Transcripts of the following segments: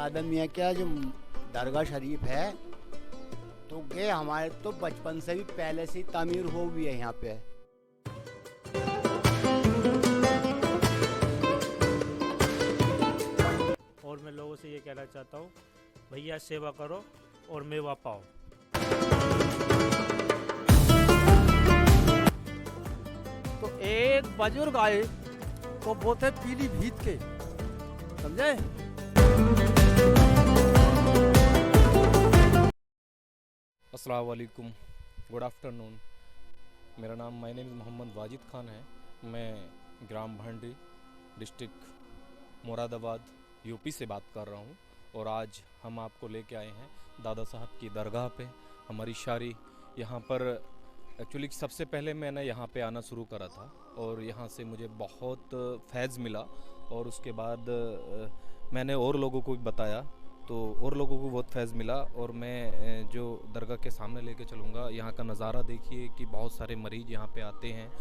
औलाद मियाँ क्या जो दरगाह शरीफ है, तो ये हमारे तो बचपन से भी पहले से ही तामीर हो हुई है यहाँ पे। और मैं लोगों से ये कहना चाहता हूँ, भैया सेवा करो और मेवा पाओ। तो एक बुजुर्ग आए तो वो थे पीलीभीत के, समझे। अस्सलाम वालेकुम, गुड आफ्टरनून। मेरा नाम माय नेम मोहम्मद वाजिद खान है। मैं ग्राम भंडी, डिस्ट्रिक्ट मुरादाबाद, यूपी से बात कर रहा हूँ। और आज हम आपको लेके आए हैं दादा साहब की दरगाह पे। हमारी शारी यहाँ पर एक्चुअली सबसे पहले मैंने यहाँ पे आना शुरू करा था और यहाँ से मुझे बहुत फैज़ मिला। और उसके बाद मैंने और लोगों को भी बताया तो और लोगों को बहुत फैज़ मिला। और मैं जो दरगाह के सामने लेके चलूँगा, यहाँ का नज़ारा देखिए कि बहुत सारे मरीज़ यहाँ पे आते हैं।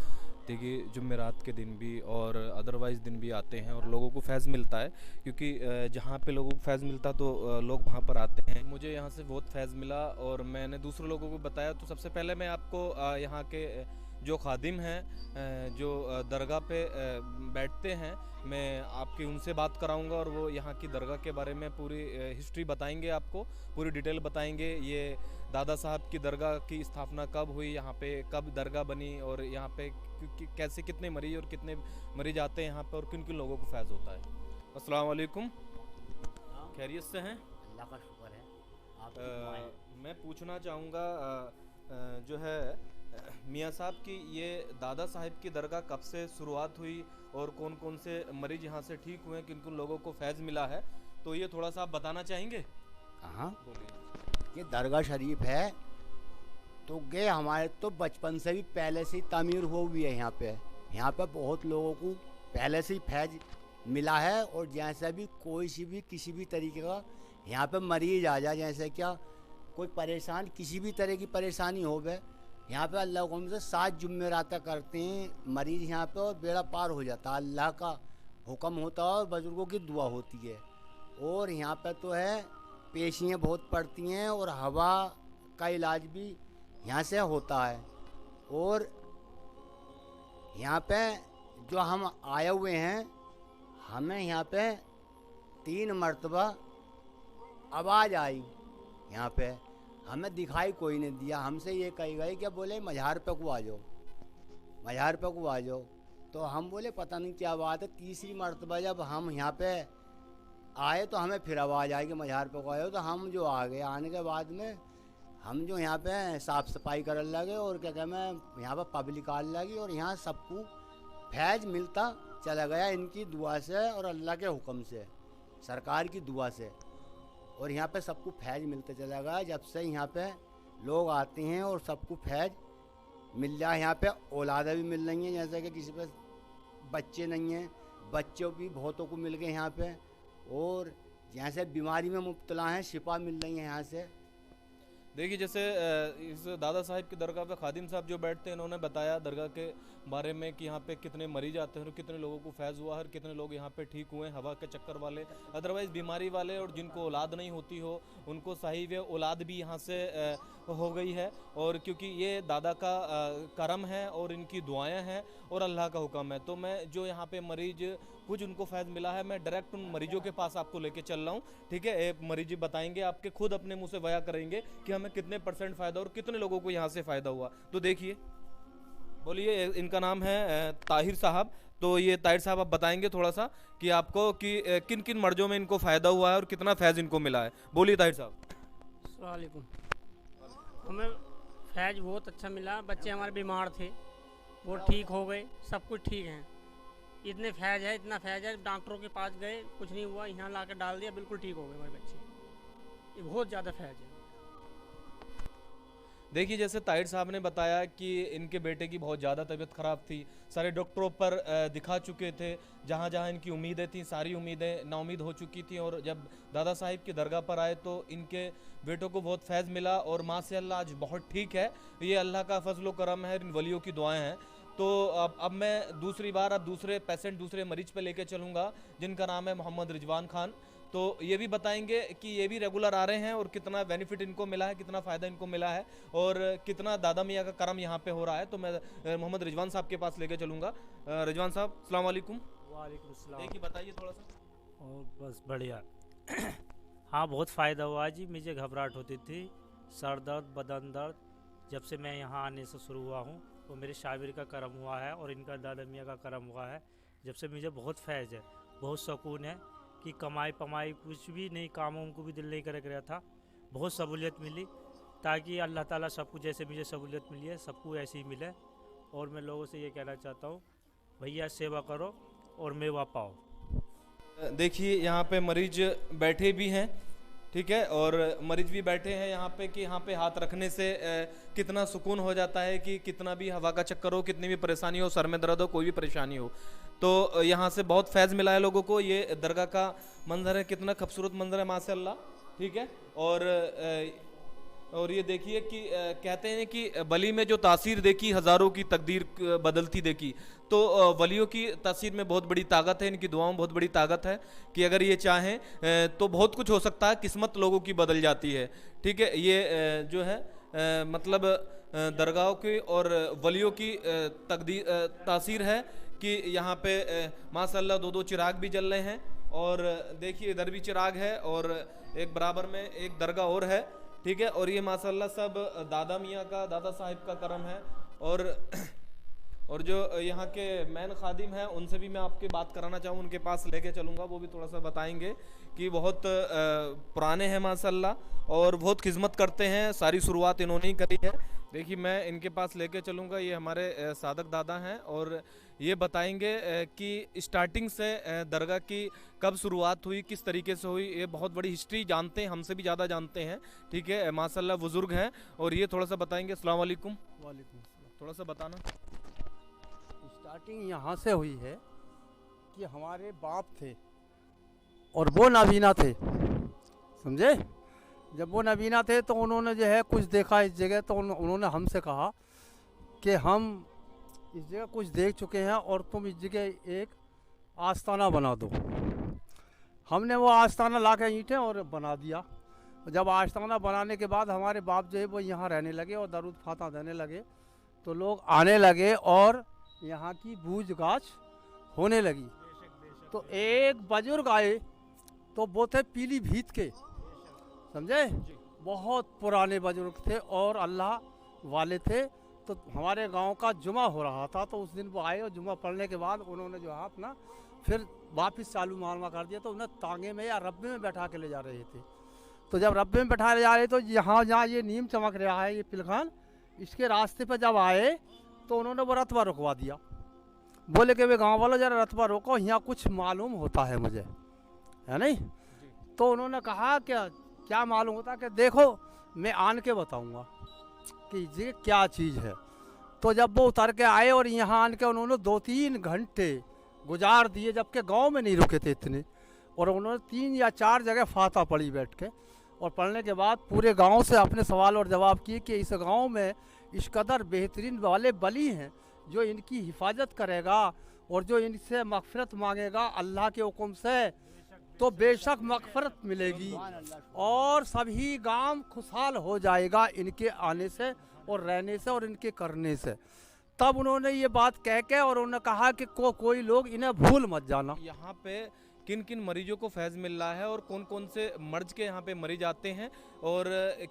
देखिए जुमेरात के दिन भी और अदरवाइज़ दिन भी आते हैं और लोगों को फैज़ मिलता है, क्योंकि जहाँ पे लोगों को फैज़ मिलता तो लोग वहाँ पर आते हैं। मुझे यहाँ से बहुत फैज़ मिला और मैंने दूसरे लोगों को बताया। तो सबसे पहले मैं आपको यहाँ के जो खादिम हैं, जो दरगाह पे बैठते हैं, मैं आपकी उनसे बात कराऊंगा और वो यहाँ की दरगाह के बारे में पूरी हिस्ट्री बताएंगे, आपको पूरी डिटेल बताएंगे। ये दादा साहब की दरगाह की स्थापना कब हुई, यहाँ पे कब दरगाह बनी और यहाँ पे कैसे कितने मरीज और कितने मरीज आते हैं यहाँ पे और किन किन लोगों को फैज़ होता है। अस्सलाम वालेकुम, खैरियत से हैं? अल्लाह का शुक्र है। मैं पूछना चाहूँगा जो है मियाँ साहब की ये दादा साहब की दरगाह कब से शुरुआत हुई और कौन कौन से मरीज यहाँ से ठीक हुए, किन किन लोगों को फैज़ मिला है, तो ये थोड़ा सा आप बताना चाहेंगे? हाँ, बोलिए। ये दरगाह शरीफ है, तो ये हमारे तो बचपन से भी पहले से ही तामीर हो हुई है यहाँ पे। यहाँ पे बहुत लोगों को पहले से ही फैज़ मिला है। और जैसे भी कोई सी भी किसी भी तरीके का यहाँ पे मरीज आ जाए, जैसे क्या कोई परेशान किसी भी तरह की परेशानी हो गए, यहाँ पे अल्लाह हुक्म से 7 जुम्मेराता करते हैं मरीज़ यहाँ पे और बेड़ा पार हो जाता है। अल्लाह का हुक्म होता है और बुज़ुर्गों की दुआ होती है। और यहाँ पे तो है पेशियाँ बहुत पड़ती हैं और हवा का इलाज भी यहाँ से होता है। और यहाँ पे जो हम आए हुए हैं, हमें यहाँ पे 3 मरतबा आवाज़ आई। यहाँ पे हमें दिखाई कोई नहीं दिया। हमसे ये कही गई कि बोले मज़ार पे को आ जाओ, मज़ार पे को आ जाओ। तो हम बोले पता नहीं क्या बात है। तीसरी मरतबा जब हम यहाँ पे आए तो हमें फिर आवाज़ आई कि मज़ार पे को आए। तो हम जो आ गए, आने के बाद में हम जो यहाँ पे साफ़ सफाई करने लगे और क्या कहते हैं यहाँ पे पब्लिक आने लगी और यहाँ सबको फैज़ मिलता चला गया इनकी दुआ से और अल्लाह के हुक्म से, सरकार की दुआ से। और यहाँ पे सबको फैज़ मिलते चला गया जब से यहाँ पे लोग आते हैं और सबको फैज़ मिल जाए। यहाँ पे औलादें भी मिल रही हैं, जैसे कि किसी पे बच्चे नहीं हैं, बच्चों भी बहुतों को मिल गए यहाँ पे। और जैसे बीमारी में मुब्तला हैं, शिफा मिल रही है यहाँ से। देखिए जैसे इस दादा साहब की दरगाह पे खादिम साहब जो बैठते हैं, इन्होंने बताया दरगाह के बारे में कि यहाँ पे कितने मरीज आते हैं और कितने लोगों को फैज़ हुआ है और कितने लोग यहाँ पे ठीक हुए हैं, हवा के चक्कर वाले, अदरवाइज़ बीमारी वाले और जिनको औलाद नहीं होती हो उनको साहिब औलाद भी यहाँ से हो गई है। और क्योंकि ये दादा का करम है और इनकी दुआएँ हैं और अल्लाह का हुक्म है। तो मैं जो यहाँ पे मरीज कुछ उनको फैज़ मिला है, मैं डायरेक्ट उन मरीजों के पास आपको लेके चल रहा हूँ। ठीक है, एक मरीज बताएंगे, आपके खुद अपने मुंह से बयां करेंगे कि हमें कितने % फ़ायदा और कितने लोगों को यहाँ से फ़ायदा हुआ। तो देखिए, बोलिए। इनका नाम है ताहिर साहब। तो ये ताहिर साहब आप बताएंगे थोड़ा सा कि आपको कि किन किन मर्जों में इनको फ़ायदा हुआ है और कितना फैज़ इनको मिला है। बोलिए ताहिर साहब। अस्सलाम वालेकुम। हमें फैज़ बहुत अच्छा मिला। बच्चे हमारे बीमार थे, वो ठीक हो गए, सब कुछ ठीक है। इतने फैज़ है, इतना फैज़ है, डॉक्टरों के पास गए, कुछ नहीं हुआ, यहाँ ला कर डाल दिया, बिल्कुल ठीक हो गए हमारे बच्चे। ये बहुत ज़्यादा फैज़ है। देखिए जैसे ताहिर साहब ने बताया कि इनके बेटे की बहुत ज़्यादा तबीयत ख़राब थी, सारे डॉक्टरों पर दिखा चुके थे, जहाँ जहाँ इनकी उम्मीदें थी सारी उम्मीदें नाउमीद हो चुकी थी। और जब दादा साहिब की दरगाह पर आए तो इनके बेटों को बहुत फैज़ मिला और माशाअल्लाह आज बहुत ठीक है। ये अल्लाह का फजल करम है, इन वलियों की दुआएं हैं। तो अब मैं दूसरी बार दूसरे पेशेंट, दूसरे मरीज पे लेके चलूँगा जिनका नाम है मोहम्मद रिजवान खान। तो ये भी बताएंगे कि ये भी रेगुलर आ रहे हैं और कितना बेनिफिट इनको मिला है, कितना फ़ायदा इनको मिला है और कितना दादा मियाँ का करम यहाँ पे हो रहा है। तो मैं मोहम्मद रिजवान साहब के पास लेके चलूँगा। रिजवान साहब अस्सलाम वालेकुम। वालेकुम सलाम। देखिए बताइए थोड़ा सा। और बस बढ़िया। हाँ, बहुत फ़ायदा हुआ जी। मुझे घबराहट होती थी, सर दर्द, बदन दर्द। जब से मैं यहाँ आने से शुरू हुआ हूँ तो मेरे शाबिर का करम हुआ है और इनका दादा मियाँ का करम हुआ है। जब से मुझे बहुत फैज़ है, बहुत सुकून है कि कमाई पमाई कुछ भी नहीं, कामों को भी दिल नहीं कर रहा था। बहुत सहूलियत मिली, ताकि अल्लाह ताला सबको जैसे मुझे सहूलियत मिली है सबको ऐसी ही मिले। और मैं लोगों से ये कहना चाहता हूँ, भैया सेवा करो और मेवा पाओ। देखिए यहाँ पे मरीज बैठे भी हैं, ठीक है, और मरीज भी बैठे हैं यहाँ पे कि यहाँ पे हाथ रखने से कितना सुकून हो जाता है कि कितना भी हवा का चक्कर हो, कितनी भी परेशानी हो, सर में दर्द हो, कोई भी परेशानी हो, तो यहाँ से बहुत फैज़ मिला है लोगों को। ये दरगाह का मंजर है, कितना खूबसूरत मंजर है माशाअल्लाह, ठीक है। और ये देखिए कि कहते हैं कि वली में जो तासीर देखी हज़ारों की तकदीर बदलती देखी। तो वलियों की तासीर में बहुत बड़ी ताकत है, इनकी दुआओं में बहुत बड़ी ताकत है कि अगर ये चाहें तो बहुत कुछ हो सकता है, किस्मत लोगों की बदल जाती है, ठीक है। ये जो है मतलब दरगाहों की और वलियों की तासीर है कि यहाँ पे माशाअल्लाह 2-2 चिराग भी जल रहे हैं। और देखिए इधर भी चिराग है और एक बराबर में एक दरगाह और है, ठीक है। और ये माशाअल्लाह सब दादा मियाँ का, दादा साहिब का करम है। और जो यहाँ के मैन खादिम हैं उनसे भी मैं आपकी बात कराना चाहूँ, उनके पास लेके चलूँगा, वो भी थोड़ा सा बताएंगे कि बहुत पुराने हैं माशाअल्लाह और बहुत खिदमत करते हैं। सारी शुरुआत इन्होंने ही करी है। देखिए मैं इनके पास लेके चलूँगा, ये हमारे सादक दादा हैं और ये बताएंगे कि स्टार्टिंग से दरगाह की कब शुरुआत हुई, किस तरीके से हुई। ये बहुत बड़ी हिस्ट्री जानते हैं, हमसे भी ज़्यादा जानते हैं, ठीक है, माशाअल्लाह बुज़ुर्ग हैं और ये थोड़ा सा बताएंगे। अस्सलाम वालेकुम। वालेकुम सलाम। थोड़ा सा बताना। स्टार्टिंग यहाँ से हुई है कि हमारे बाप थे और वो नाबीना थे, समझे। जब वो नाबीना थे तो उन्होंने जो है कुछ देखा इस जगह, तो उन्होंने हमसे कहा कि हम इस जगह कुछ देख चुके हैं और तुम इस जगह एक आस्ताना बना दो। हमने वो आस्ताना ला के ईंटें और बना दिया। जब आस्ताना बनाने के बाद हमारे बाप जो है वो यहाँ रहने लगे और दरूद फाता देने लगे, तो लोग आने लगे और यहाँ की बूझ गाछ होने लगी। तो एक बुजुर्ग आए, तो वो थे पीलीभीत के, समझे, बहुत पुराने बुजुर्ग थे और अल्लाह वाले थे। तो हमारे गांव का जुमा हो रहा था, तो उस दिन वो आए और जुमा पढ़ने के बाद उन्होंने जो है अपना फिर वापस चालू मारना कर दिया। तो उन्हें तांगे में या रब्बे में बैठा के ले जा रहे थे। तो जब रब्बे में बैठा ले जा रहे तो यहाँ जहाँ ये नीम चमक रहा है, ये पिलखान, इसके रास्ते पर जब आए तो उन्होंने वो रतबा रुकवा दिया। बोले कि वे गाँव वालों जरा रतबा रोको, यहाँ कुछ मालूम होता है मुझे, है नहीं। तो उन्होंने कहा क्या मालूम होता है कि देखो मैं आन के बताऊँगा कि ये क्या चीज़ है। तो जब वो उतर के आए और यहाँ आन के उन्होंने 2-3 घंटे गुजार दिए, जबकि गांव में नहीं रुके थे इतने, और उन्होंने 3 या 4 जगह फाता पढ़ी बैठ के। और पढ़ने के बाद पूरे गांव से अपने सवाल और जवाब किए कि इस गांव में इस कदर बेहतरीन वाले बली हैं जो इनकी हिफाजत करेगा और जो इनसे मग़फ़िरत मांगेगा अल्लाह के हुक्म से, तो बेशक मग़फ़िरत मिलेगी और सभी गांव खुशहाल हो जाएगा इनके आने से और रहने से और इनके करने से। तब उन्होंने ये बात कह के और उन्होंने कहा कि कोई लोग इन्हें भूल मत जाना। यहाँ पे किन किन मरीजों को फैज़ मिल रहा है और कौन कौन से मर्ज के यहाँ पे मरीज आते हैं और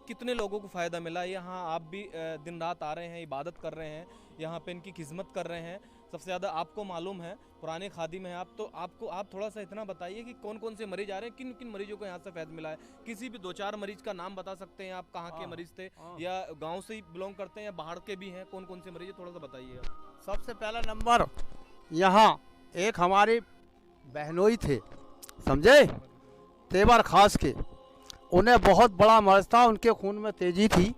कितने लोगों को फ़ायदा मिला है। यहाँ आप भी दिन रात आ रहे हैं, इबादत कर रहे हैं, यहाँ पे इनकी खिदमत कर रहे हैं। सबसे ज़्यादा आपको मालूम है, पुराने खादिम हैं आप, तो आप थोड़ा सा इतना बताइए कि कौन कौन से मरीज आ रहे हैं, किन किन मरीजों को यहाँ से फैज़ मिला है। किसी भी 2-4 मरीज का नाम बता सकते हैं आप, कहाँ के मरीज थे या गाँव से ही बिलोंग करते हैं या बाहर के भी हैं, कौन कौन से मरीज, थोड़ा सा बताइए। सबसे पहला नंबर यहाँ एक हमारे बहनोई थे, समझे, तेवर खास के, उन्हें बहुत बड़ा मर्ज था, उनके खून में तेजी थी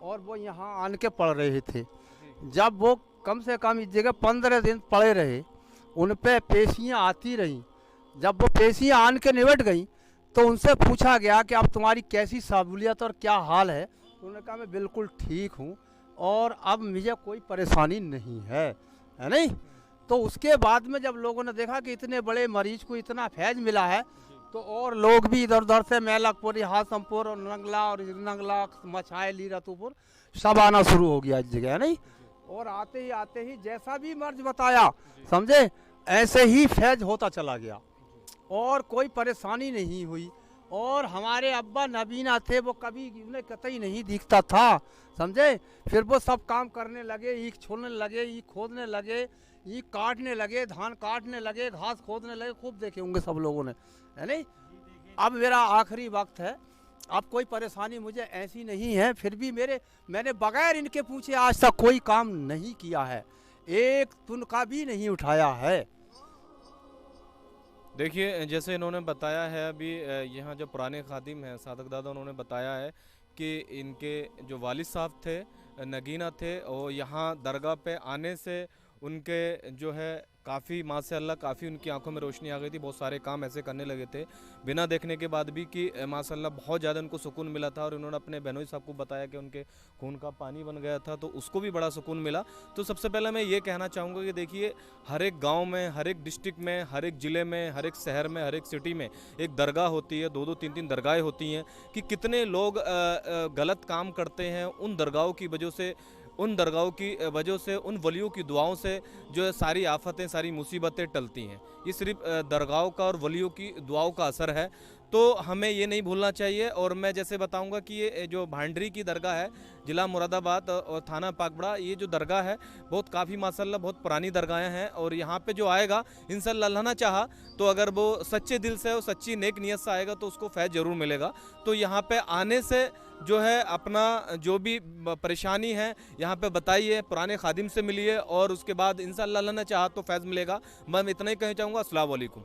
और वो यहाँ आन के पढ़ रहे थे। जब वो कम से कम इस जगह 15 दिन पड़े रहे, उन पे पेशियाँ आती रहीं। जब वो पेशियाँ आन के निबट गई तो उनसे पूछा गया कि अब तुम्हारी कैसी सहूलियत और क्या हाल है। उन्होंने कहा मैं बिल्कुल ठीक हूँ और अब मुझे कोई परेशानी नहीं है नहीं। तो उसके बाद में जब लोगों ने देखा कि इतने बड़े मरीज को इतना फैज़ मिला है, तो और लोग भी इधर उधर से मैलकपुर, हासमपुर और नंगला और नंगला, मछाइली, रतुपुर सब आना शुरू हो गया इस जगह, नहीं? और आते ही जैसा भी मर्ज बताया, समझे, ऐसे ही फैज होता चला गया और कोई परेशानी नहीं हुई। और हमारे अब्बा नबीना थे, वो कभी उन्हें कतई नहीं दिखता था, समझे। फिर वो सब काम करने लगे, ईख छोड़ने लगे, ईख खोदने लगे, ईख काटने लगे, धान काटने लगे, घास खोदने लगे, खूब देखे होंगे सब लोगों ने, है नहीं? अब मेरा आखिरी वक्त है, अब कोई परेशानी मुझे ऐसी नहीं है, फिर भी मैंने बगैर इनके पूछे आज तक कोई काम नहीं किया है, एक तुनका भी नहीं उठाया है। देखिए, जैसे इन्होंने बताया है अभी, यहाँ जो पुराने खादिम हैं सादक दादा, उन्होंने बताया है कि इनके जो वालिद साहब थे, नगीना थे, और यहाँ दरगाह पे आने से उनके जो है काफ़ी माशाअल्लाह काफ़ी उनकी आंखों में रोशनी आ गई थी, बहुत सारे काम ऐसे करने लगे थे बिना देखने के बाद भी कि माशाअल्लाह बहुत ज़्यादा उनको सुकून मिला था। और उन्होंने अपने बहनोई साहब को बताया कि उनके खून का पानी बन गया था, तो उसको भी बड़ा सुकून मिला। तो सबसे पहले मैं ये कहना चाहूँगा कि देखिए, हर एक गाँव में, हर एक डिस्ट्रिक्ट में, हर एक ज़िले में, हर एक शहर में, हर एक सिटी में एक दरगाह होती है, 2-2 3-3 दरगाहें होती हैं। कि कितने लोग गलत काम करते हैं, उन दरगाहों की वजह से, उन वलियों की दुआओं से जो है सारी आफतें, सारी मुसीबतें टलती हैं। ये सिर्फ दरगाहों का और वलियों की दुआओं का असर है, तो हमें ये नहीं भूलना चाहिए। और मैं जैसे बताऊंगा कि ये जो भांडरी की दरगाह है, ज़िला मुरादाबाद और थाना पाकबड़ा, ये जो दरगाह है बहुत काफ़ी माशाल्लाह बहुत पुरानी दरगाहें हैं। और यहाँ पे जो आएगा इंशाअल्लाह, अल्लाह ना चाहा तो अगर वो सच्चे दिल से और सच्ची नेक नियत से आएगा तो उसको फैज़ ज़रूर मिलेगा। तो यहाँ पे आने से जो है अपना जो भी परेशानी है यहाँ पे बताइए, पुराने खादिम से मिलिए, और उसके बाद इंशाअल्लाह अल्लाह ना चाहा तो फैज़ मिलेगा। मैं इतना ही कहना चाहूँगा। अस्सलाम वालेकुम।